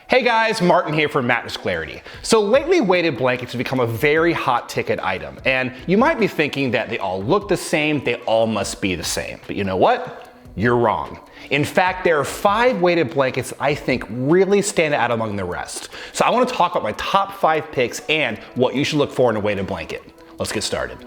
Hey guys, Martin here from Mattress Clarity. So lately weighted blankets have become a very hot ticket item, and you might be thinking that they all look the same, they all must be the same. But you know what? You're wrong. In fact, there are 5 weighted blankets I think really stand out among the rest. So I want to talk about my top 5 picks and what you should look for in a weighted blanket. Let's get started.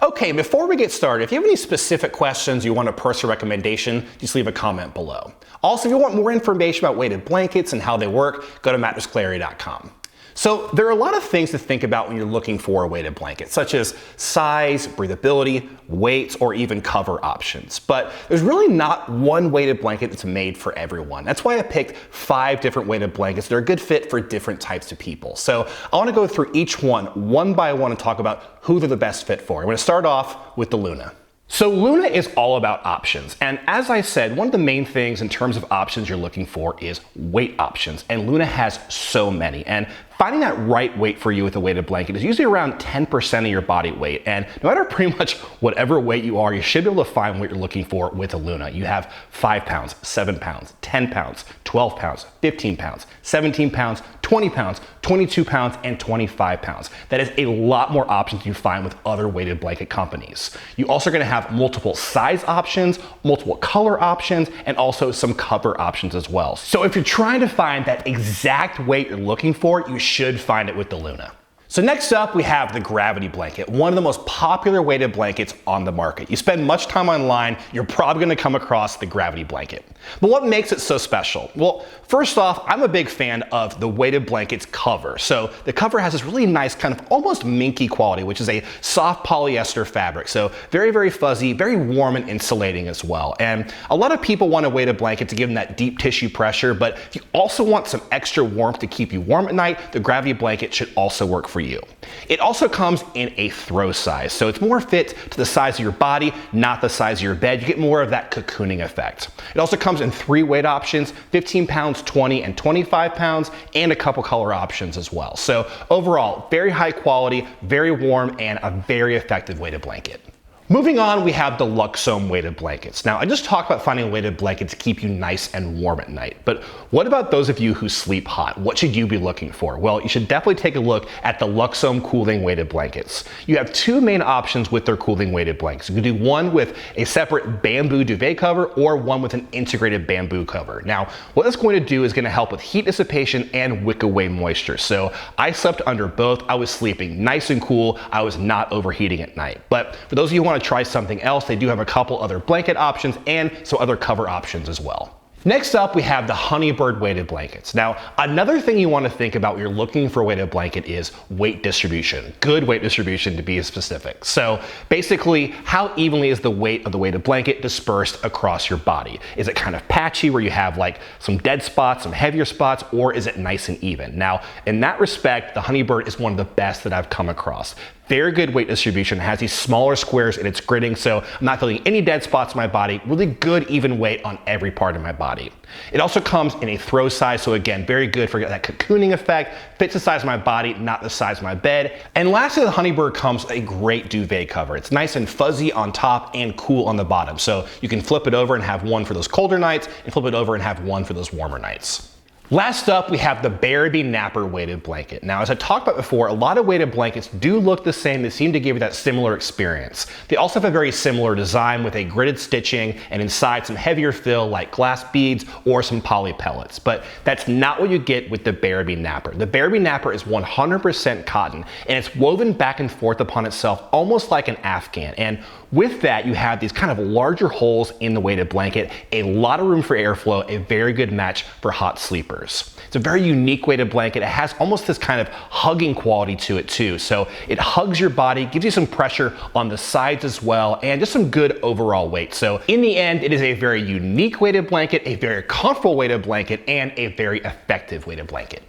Okay, before we get started, if you have any specific questions, you want a personal recommendation, just leave a comment below. Also, if you want more information about weighted blankets and how they work, go to mattressclarity.com. So there are a lot of things to think about when you're looking for a weighted blanket, such as size, breathability, weight, or even cover options. But there's really not one weighted blanket that's made for everyone. That's why I picked 5 different weighted blankets that are a good fit for different types of people. So I want to go through each one by one and talk about who they're the best fit for. I'm going to start off with the Luna. So Luna is all about options, and as I said, one of the main things in terms of options you're looking for is weight options, and Luna has so many, and finding that right weight for you with a weighted blanket is usually around 10% of your body weight, and no matter pretty much whatever weight you are, you should be able to find what you're looking for with a Luna. You have 5 pounds, 7 pounds, 10 pounds, 12 pounds, 15 pounds, 17 pounds, 20 pounds, 22 pounds, and 25 pounds. That is a lot more options you find with other weighted blanket companies. You also are going to have multiple size options, multiple color options, and also some cover options as well. So if you're trying to find that exact weight you're looking for, you should find it with the Luna. So next up, we have the Gravity blanket, one of the most popular weighted blankets on the market. You spend much time online, you're probably gonna come across the Gravity blanket. But what makes it so special? Well, first off, I'm a big fan of the weighted blanket's cover. So the cover has this really nice kind of almost minky quality, which is a soft polyester fabric. So very, very fuzzy, very warm and insulating as well. And a lot of people want a weighted blanket to give them that deep tissue pressure, but if you also want some extra warmth to keep you warm at night, the Gravity blanket should also work for you. It also comes in a throw size, so it's more fit to the size of your body, not the size of your bed. You get more of that cocooning effect. It also comes in 3 weight options, 15 pounds, 20, and 25 pounds, and a couple color options as well. So overall, very high quality, very warm, and a very effective weighted blanket. Moving on, we have the Luxome weighted blankets. Now, I just talked about finding a weighted blanket to keep you nice and warm at night, but what about those of you who sleep hot? What should you be looking for? Well, you should definitely take a look at the Luxome cooling weighted blankets. You have 2 main options with their cooling weighted blankets. You can do one with a separate bamboo duvet cover or one with an integrated bamboo cover. Now, what that's going to do is going to help with heat dissipation and wick away moisture. So I slept under both. I was sleeping nice and cool. I was not overheating at night. But for those of you who want to try something else, they do have a couple other blanket options and some other cover options as well. Next up, we have the Honeybird weighted blankets. Now, another thing you want to think about when you're looking for a weighted blanket is weight distribution. Good weight distribution to be specific. So basically, how evenly is the weight of the weighted blanket dispersed across your body? Is it kind of patchy where you have like some dead spots, some heavier spots, or is it nice and even? Now, in that respect, the Honeybird is one of the best that I've come across. Very good weight distribution, has these smaller squares in its gridding, so I'm not feeling any dead spots in my body. Really good even weight on every part of my body. It also comes in a throw size, so again, very good for that cocooning effect, fits the size of my body, not the size of my bed. And lastly, the Honeybird comes with a great duvet cover. It's nice and fuzzy on top and cool on the bottom, so you can flip it over and have one for those colder nights and flip it over and have one for those warmer nights. Last up, we have the Bearaby Napper weighted blanket. Now, as I talked about before, a lot of weighted blankets do look the same. They seem to give you that similar experience. They also have a very similar design with a gridded stitching and inside some heavier fill like glass beads or some poly pellets. But that's not what you get with the Bearaby Napper. The Bearaby Napper is 100% cotton and it's woven back and forth upon itself almost like an Afghan. And with that, you have these kind of larger holes in the weighted blanket, a lot of room for airflow, a very good match for hot sleepers. It's a very unique weighted blanket. It has almost this kind of hugging quality to it too. So it hugs your body, gives you some pressure on the sides as well, and just some good overall weight. So in the end, it is a very unique weighted blanket, a very comfortable weighted blanket, and a very effective weighted blanket.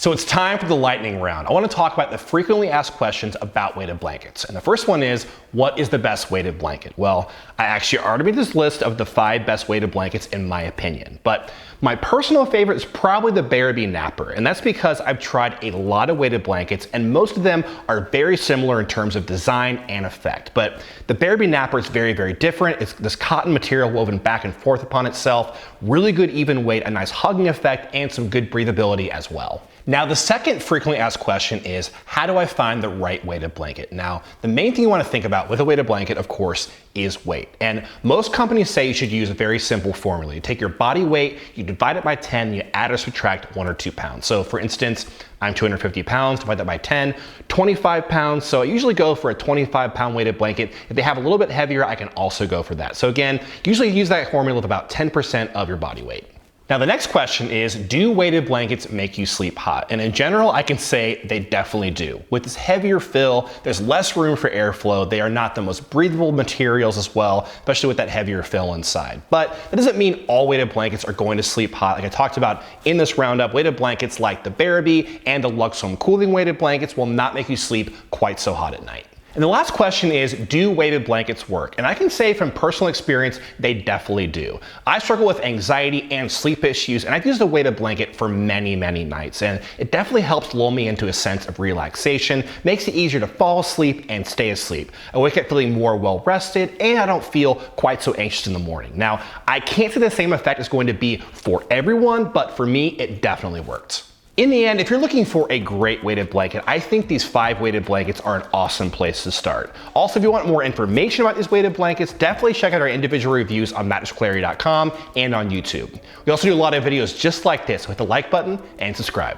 So it's time for the lightning round. I want to talk about the frequently asked questions about weighted blankets. And the first one is, what is the best weighted blanket? Well, I actually already made this list of the 5 best weighted blankets in my opinion, but my personal favorite is probably the Bearaby Napper, and that's because I've tried a lot of weighted blankets and most of them are very similar in terms of design and effect. But the Bearaby Napper is very, very different. It's this cotton material woven back and forth upon itself, really good even weight, a nice hugging effect, and some good breathability as well. Now, the second frequently asked question is, how do I find the right weighted blanket? Now, the main thing you want to think about with a weighted blanket, of course, is weight. And most companies say you should use a very simple formula. You take your body weight, you divide it by 10, you add or subtract 1 or 2 pounds. So for instance, I'm 250 pounds, divide that by 10, 25 pounds. So I usually go for a 25-pound weighted blanket. If they have a little bit heavier, I can also go for that. So again, usually use that formula with about 10% of your body weight. Now the next question is, do weighted blankets make you sleep hot? And in general, I can say they definitely do. With this heavier fill, there's less room for airflow. They are not the most breathable materials as well, especially with that heavier fill inside. But that doesn't mean all weighted blankets are going to sleep hot. Like I talked about in this roundup, weighted blankets like the Bearaby and the Luxome cooling weighted blankets will not make you sleep quite so hot at night. And the last question is, do weighted blankets work? And I can say from personal experience, they definitely do. I struggle with anxiety and sleep issues, and I've used a weighted blanket for many, many nights, and it definitely helps lull me into a sense of relaxation, makes it easier to fall asleep and stay asleep. I wake up feeling more well-rested, and I don't feel quite so anxious in the morning. Now, I can't say the same effect is going to be for everyone, but for me, it definitely worked. In the end, if you're looking for a great weighted blanket, I think these 5 weighted blankets are an awesome place to start. Also, if you want more information about these weighted blankets, definitely check out our individual reviews on mattressclarity.com and on YouTube. We also do a lot of videos just like this. Hit the like button and subscribe.